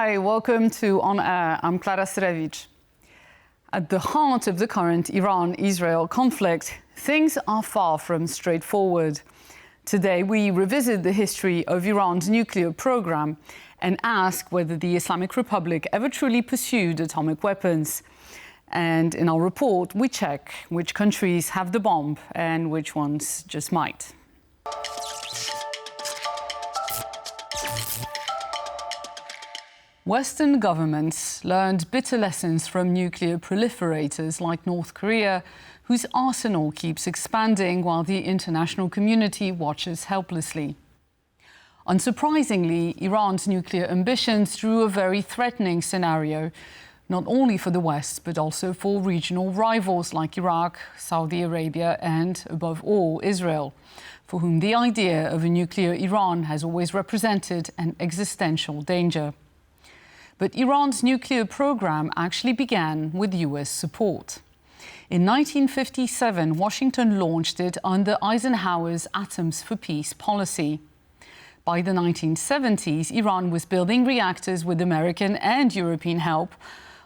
Hi, welcome to On Air. I'm Klara Syrewicz. At the heart of the current Iran-Israel conflict, things are far from straightforward. Today, we revisit the history of Iran's nuclear program and ask whether the Islamic Republic ever truly pursued atomic weapons. And in our report, we check which countries have the bomb and which ones just might. Western governments learned bitter lessons from nuclear proliferators like North Korea, whose arsenal keeps expanding while the international community watches helplessly. Unsurprisingly, Iran's nuclear ambitions drew a very threatening scenario, not only for the West, but also for regional rivals like Iraq, Saudi Arabia, and, above all, Israel, for whom the idea of a nuclear Iran has always represented an existential danger. But Iran's nuclear program actually began with US support. In 1957, Washington launched it under Eisenhower's Atoms for Peace policy. By the 1970s, Iran was building reactors with American and European help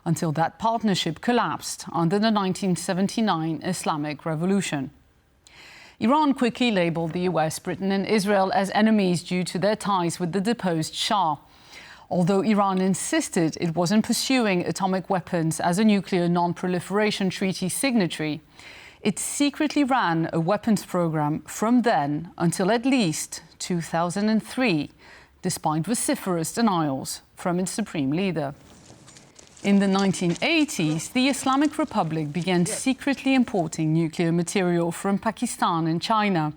until that partnership collapsed under the 1979 Islamic Revolution. Iran quickly labeled the US, Britain and Israel as enemies due to their ties with the deposed Shah. Although Iran insisted it wasn't pursuing atomic weapons as a nuclear non-proliferation treaty signatory, it secretly ran a weapons program from then until at least 2003, despite vociferous denials from its supreme leader. In the 1980s, the Islamic Republic began secretly importing nuclear material from Pakistan and China.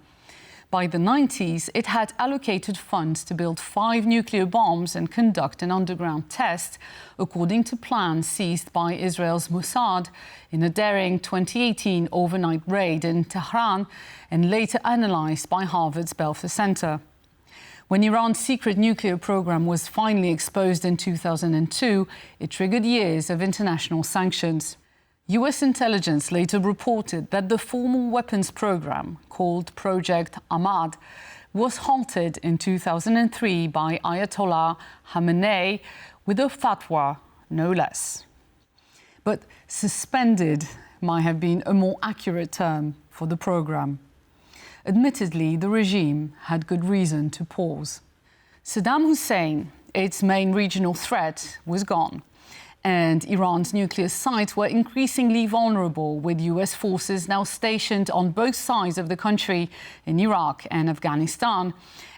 By the 90s, it had allocated funds to build 5 nuclear bombs and conduct an underground test, according to plans seized by Israel's Mossad in a daring 2018 overnight raid in Tehran and later analyzed by Harvard's Belfer Center. When Iran's secret nuclear program was finally exposed in 2002, it triggered years of international sanctions. US intelligence later reported that the formal weapons program, called Project Ahmad, was halted in 2003 by Ayatollah Khamenei with a fatwa, no less. But suspended might have been a more accurate term for the program. Admittedly, the regime had good reason to pause. Saddam Hussein, its main regional threat, was gone. And Iran's nuclear sites were increasingly vulnerable, with US forces now stationed on both sides of the country in Iraq and Afghanistan,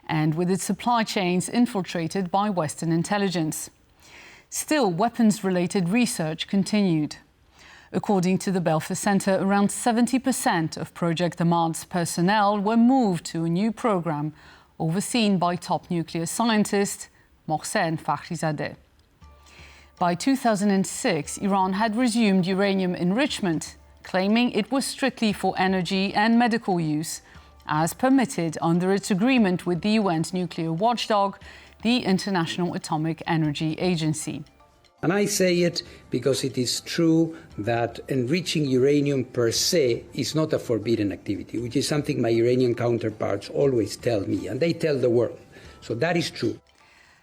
and with its supply chains infiltrated by Western intelligence. Still, weapons-related research continued. According to the Belfer Center, around 70% of Project Ahmad's personnel were moved to a new program overseen by top nuclear scientist Mohsen Fakhrizadeh. By 2006, Iran had resumed uranium enrichment, claiming it was strictly for energy and medical use, as permitted under its agreement with the UN's nuclear watchdog, the International Atomic Energy Agency. And I say it because it is true that enriching uranium per se is not a forbidden activity, which is something my Iranian counterparts always tell me, and they tell the world. So that is true.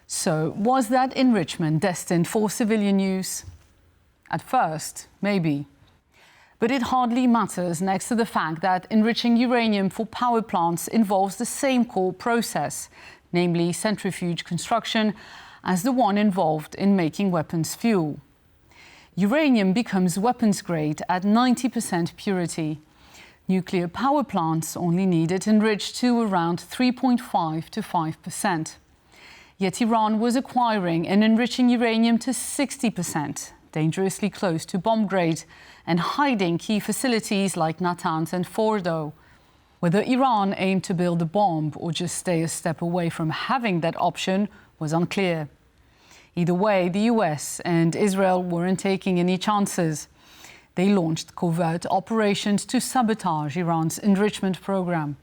So, was that enrichment destined for civilian use? At first, maybe. But it hardly matters next to the fact that enriching uranium for power plants involves the same core process, namely centrifuge construction, as the one involved in making weapons fuel. Uranium becomes weapons grade at 90% purity. Nuclear power plants only need it enriched to around 3.5 to 5%. Yet Iran was acquiring and enriching uranium to 60%, dangerously close to bomb grade, and hiding key facilities like Natanz and Fordo. Whether Iran aimed to build a bomb or just stay a step away from having that option was unclear. Either way, the US and Israel weren't taking any chances. They launched covert operations to sabotage Iran's enrichment program.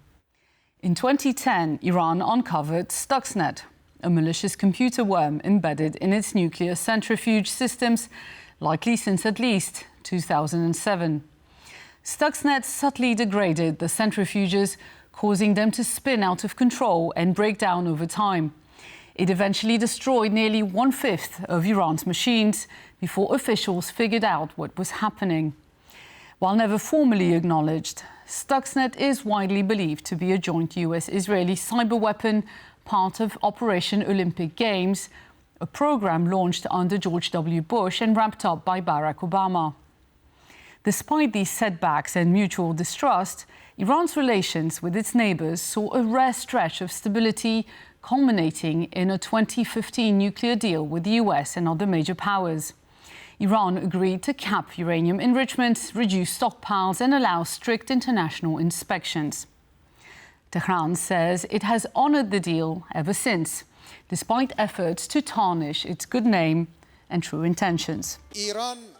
In 2010, Iran uncovered Stuxnet, a malicious computer worm embedded in its nuclear centrifuge systems, likely since at least 2007. Stuxnet subtly degraded the centrifuges, causing them to spin out of control and break down over time. It eventually destroyed nearly 1/5 of Iran's machines before officials figured out what was happening. While never formally acknowledged, Stuxnet is widely believed to be a joint US-Israeli cyber weapon, part of Operation Olympic Games, a program launched under George W. Bush and ramped up by Barack Obama. Despite these setbacks and mutual distrust, Iran's relations with its neighbors saw a rare stretch of stability, culminating in a 2015 nuclear deal with the US and other major powers. Iran agreed to cap uranium enrichment, reduce stockpiles, and allow strict international inspections. Tehran says it has honored the deal ever since, despite efforts to tarnish its good name and true intentions.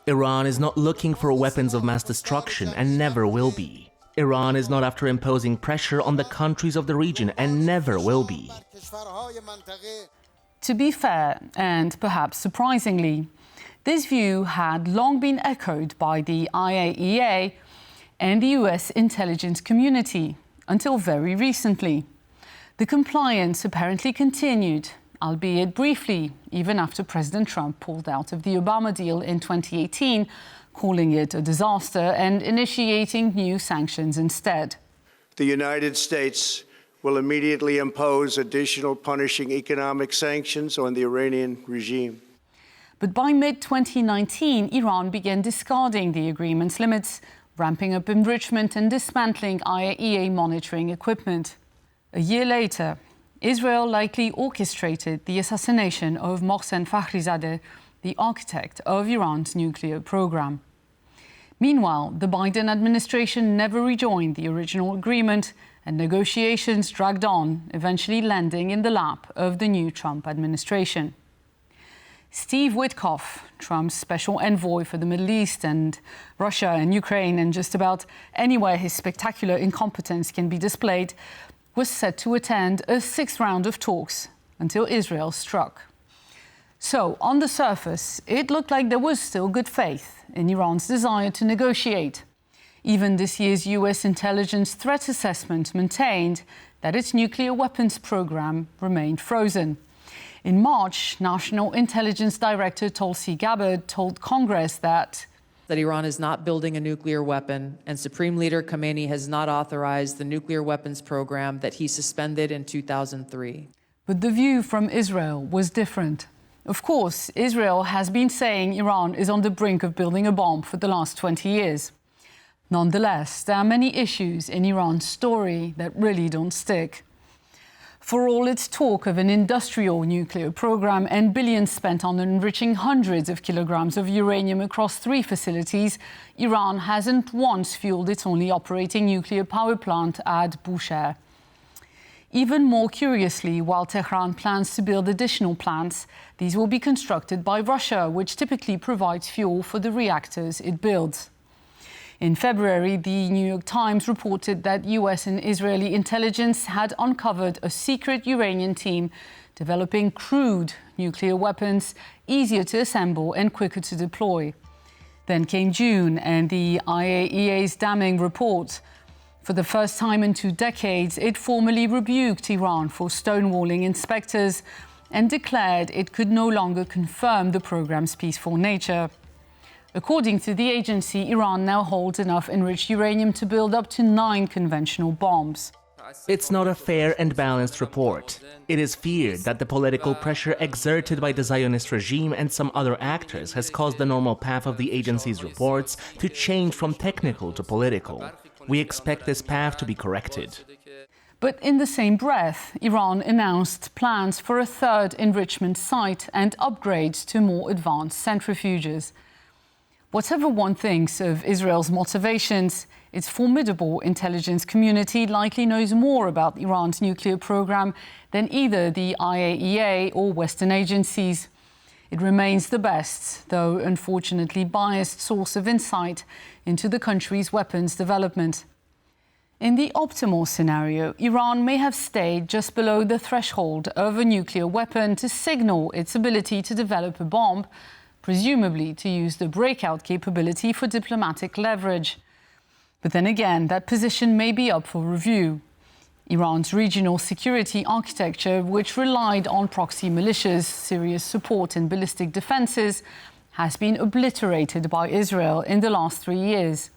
Iran is not looking for weapons of mass destruction and never will be. Iran is not after imposing pressure on the countries of the region and never will be. To be fair, and perhaps surprisingly, this view had long been echoed by the IAEA and the US intelligence community until very recently. The compliance apparently continued, albeit briefly, even after President Trump pulled out of the Obama deal in 2018, calling it a disaster and initiating new sanctions instead. The United States will immediately impose additional punishing economic sanctions on the Iranian regime. But by mid-2019, Iran began discarding the agreement's limits, ramping up enrichment and dismantling IAEA monitoring equipment. A year later, Israel likely orchestrated the assassination of Mohsen Fakhrizadeh, the architect of Iran's nuclear program. Meanwhile, the Biden administration never rejoined the original agreement, and negotiations dragged on, eventually landing in the lap of the new Trump administration. Steve Witkoff, Trump's special envoy for the Middle East and Russia and Ukraine and just about anywhere his spectacular incompetence can be displayed, was set to attend a sixth round of talks until Israel struck. So, on the surface, it looked like there was still good faith in Iran's desire to negotiate. Even this year's US intelligence threat assessment maintained that its nuclear weapons program remained frozen. In March, National Intelligence Director Tulsi Gabbard told Congress that Iran is not building a nuclear weapon, and Supreme Leader Khamenei has not authorized the nuclear weapons program that he suspended in 2003. But the view from Israel was different. Of course, Israel has been saying Iran is on the brink of building a bomb for the last 20 years. Nonetheless, there are many issues in Iran's story that really don't stick. For all its talk of an industrial nuclear program and billions spent on enriching hundreds of kilograms of uranium across 3 facilities, Iran hasn't once fueled its only operating nuclear power plant at Bushehr. Even more curiously, while Tehran plans to build additional plants, these will be constructed by Russia, which typically provides fuel for the reactors it builds. In February, the New York Times reported that US and Israeli intelligence had uncovered a secret Iranian team developing crude nuclear weapons, easier to assemble and quicker to deploy. Then came June and the IAEA's damning report. For the first time in 2 decades, it formally rebuked Iran for stonewalling inspectors and declared it could no longer confirm the program's peaceful nature. According to the agency, Iran now holds enough enriched uranium to build up to 9 conventional bombs. It's not a fair and balanced report. It is feared that the political pressure exerted by the Zionist regime and some other actors has caused the normal path of the agency's reports to change from technical to political. We expect this path to be corrected. But in the same breath, Iran announced plans for a 3rd enrichment site and upgrades to more advanced centrifuges. Whatever one thinks of Israel's motivations, its formidable intelligence community likely knows more about Iran's nuclear program than either the IAEA or Western agencies. It remains the best, though unfortunately biased, source of insight into the country's weapons development. In the optimal scenario, Iran may have stayed just below the threshold of a nuclear weapon to signal its ability to develop a bomb, presumably to use the breakout capability for diplomatic leverage. But then again, that position may be up for review. Iran's regional security architecture, which relied on proxy militias, serious support and ballistic defenses, has been obliterated by Israel in the last 3 years.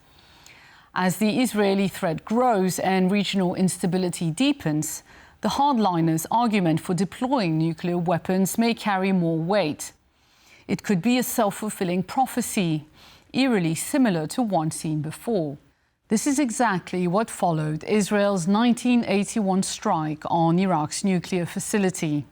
As the Israeli threat grows and regional instability deepens, the hardliners' argument for deploying nuclear weapons may carry more weight. It could be a self-fulfilling prophecy, eerily similar to one seen before. This is exactly what followed Israel's 1981 strike on Iraq's nuclear facility.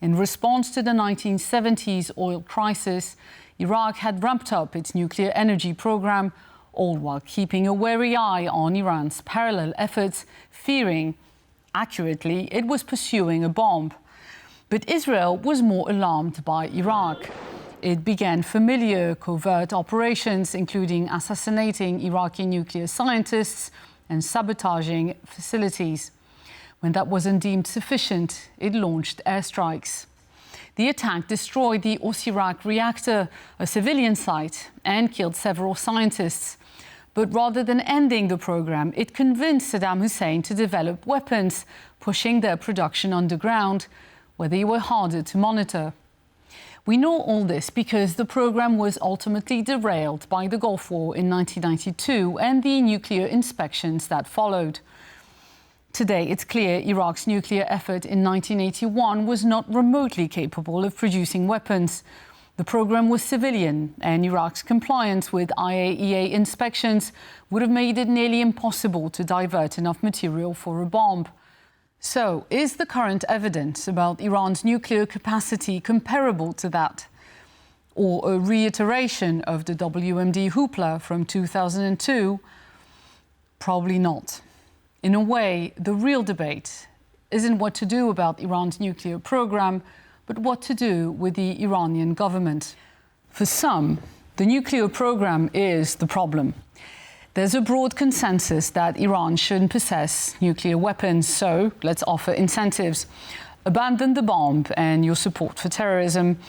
In response to the 1970s oil crisis, Iraq had ramped up its nuclear energy program, all while keeping a wary eye on Iran's parallel efforts, fearing, accurately, it was pursuing a bomb. But Israel was more alarmed by Iraq. It began familiar covert operations, including assassinating Iraqi nuclear scientists and sabotaging facilities. When that wasn't deemed sufficient, it launched airstrikes. The attack destroyed the Osirak reactor, a civilian site, and killed several scientists. But rather than ending the program, it convinced Saddam Hussein to develop weapons, pushing their production underground, where they were harder to monitor. We know all this because the program was ultimately derailed by the Gulf War in 1992 and the nuclear inspections that followed. Today, it's clear Iraq's nuclear effort in 1981 was not remotely capable of producing weapons. The program was civilian, and Iraq's compliance with IAEA inspections would have made it nearly impossible to divert enough material for a bomb. So, is the current evidence about Iran's nuclear capacity comparable to that? Or a reiteration of the WMD hoopla from 2002? Probably not. In a way, the real debate isn't what to do about Iran's nuclear program, but what to do with the Iranian government. For some, the nuclear program is the problem. There's a broad consensus that Iran shouldn't possess nuclear weapons, so let's offer incentives. Abandon the bomb and your support for terrorism,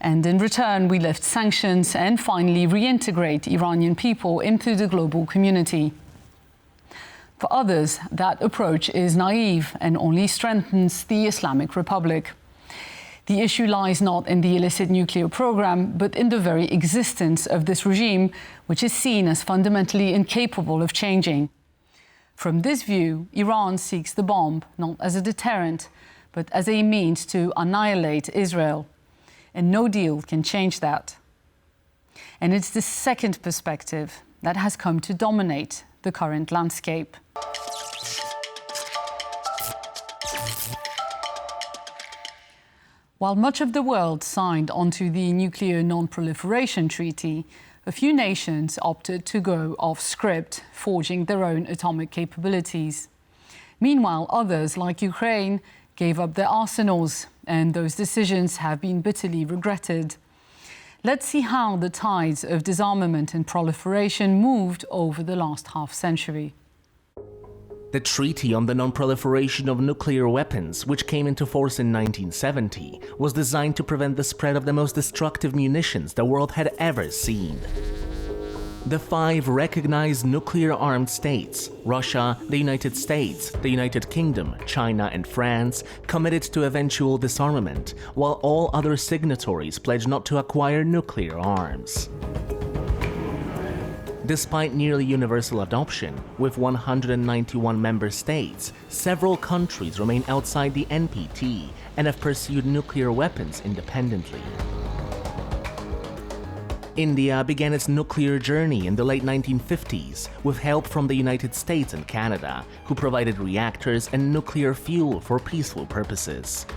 and in return we lift sanctions and finally reintegrate Iranian people into the global community. For others, that approach is naive and only strengthens the Islamic Republic. The issue lies not in the illicit nuclear program, but in the very existence of this regime, which is seen as fundamentally incapable of changing. From this view, Iran seeks the bomb not as a deterrent, but as a means to annihilate Israel. And no deal can change that. And it's this second perspective that has come to dominate the current landscape. While much of the world signed onto the Nuclear Non-Proliferation Treaty, a few nations opted to go off script, forging their own atomic capabilities. Meanwhile, others, like Ukraine, gave up their arsenals, and those decisions have been bitterly regretted. Let's see how the tides of disarmament and proliferation moved over the last half-century. The Treaty on the Non-Proliferation of Nuclear Weapons, which came into force in 1970, was designed to prevent the spread of the most destructive munitions the world had ever seen. The 5 recognized nuclear-armed states, Russia, the United States, the United Kingdom, China, and France, committed to eventual disarmament, while all other signatories pledged not to acquire nuclear arms. Despite nearly universal adoption, with 191 member states, several countries remain outside the NPT and have pursued nuclear weapons independently. India began its nuclear journey in the late 1950s with help from the United States and Canada, who provided reactors and nuclear fuel for peaceful purposes.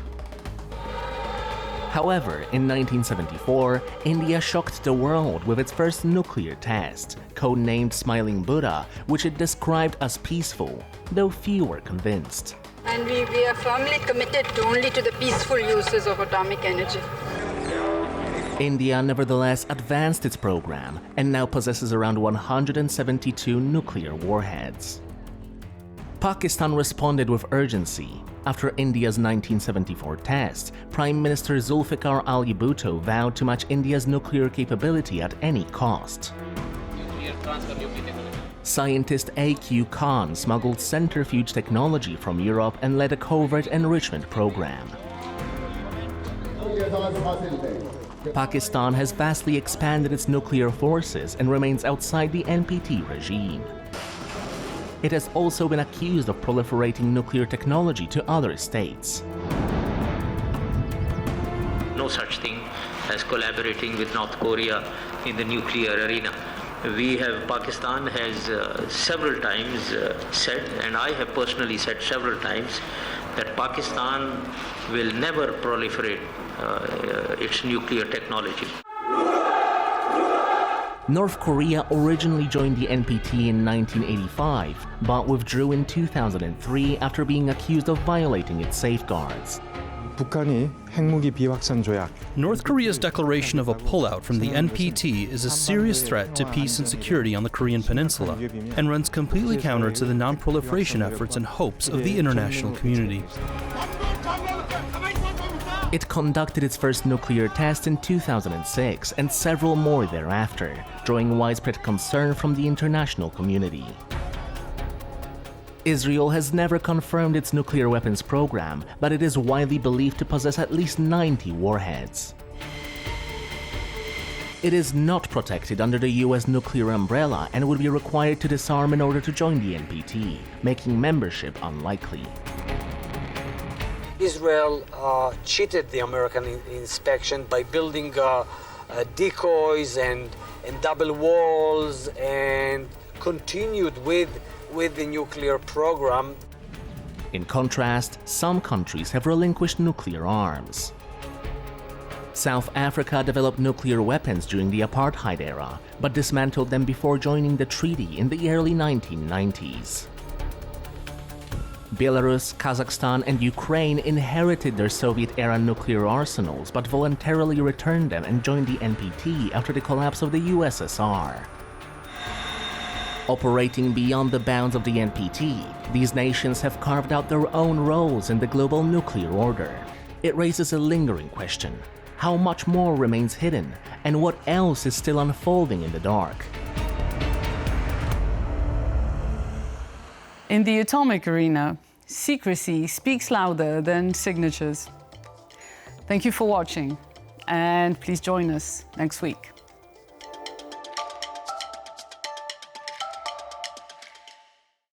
However, in 1974, India shocked the world with its first nuclear test, codenamed Smiling Buddha, which it described as peaceful, though few were convinced. And we are firmly committed only to the peaceful uses of atomic energy. India nevertheless advanced its program and now possesses around 172 nuclear warheads. Pakistan responded with urgency. After India's 1974 test, Prime Minister Zulfikar Ali Bhutto vowed to match India's nuclear capability at any cost. Scientist A.Q. Khan smuggled centrifuge technology from Europe and led a covert enrichment program. Pakistan has vastly expanded its nuclear forces and remains outside the NPT regime. It has also been accused of proliferating nuclear technology to other states. No such thing as collaborating with North Korea in the nuclear arena. Pakistan has several times said, and I have personally said several times, that Pakistan will never proliferate its nuclear technology. North Korea originally joined the NPT in 1985, but withdrew in 2003 after being accused of violating its safeguards. North Korea's declaration of a pullout from the NPT is a serious threat to peace and security on the Korean Peninsula and runs completely counter to the non-proliferation efforts and hopes of the international community. It conducted its first nuclear test in 2006 and several more thereafter, drawing widespread concern from the international community. Israel has never confirmed its nuclear weapons program, but it is widely believed to possess at least 90 warheads. It is not protected under the US nuclear umbrella and would be required to disarm in order to join the NPT, making membership unlikely. Israel cheated the American inspection by building decoys and double walls and continued with the nuclear program. In contrast, some countries have relinquished nuclear arms. South Africa developed nuclear weapons during the apartheid era, but dismantled them before joining the treaty in the early 1990s. Belarus, Kazakhstan, and Ukraine inherited their Soviet-era nuclear arsenals, but voluntarily returned them and joined the NPT after the collapse of the USSR. Operating beyond the bounds of the NPT, these nations have carved out their own roles in the global nuclear order. It raises a lingering question: how much more remains hidden, and what else is still unfolding in the dark? In the atomic arena, secrecy speaks louder than signatures. Thank you for watching, and please join us next week.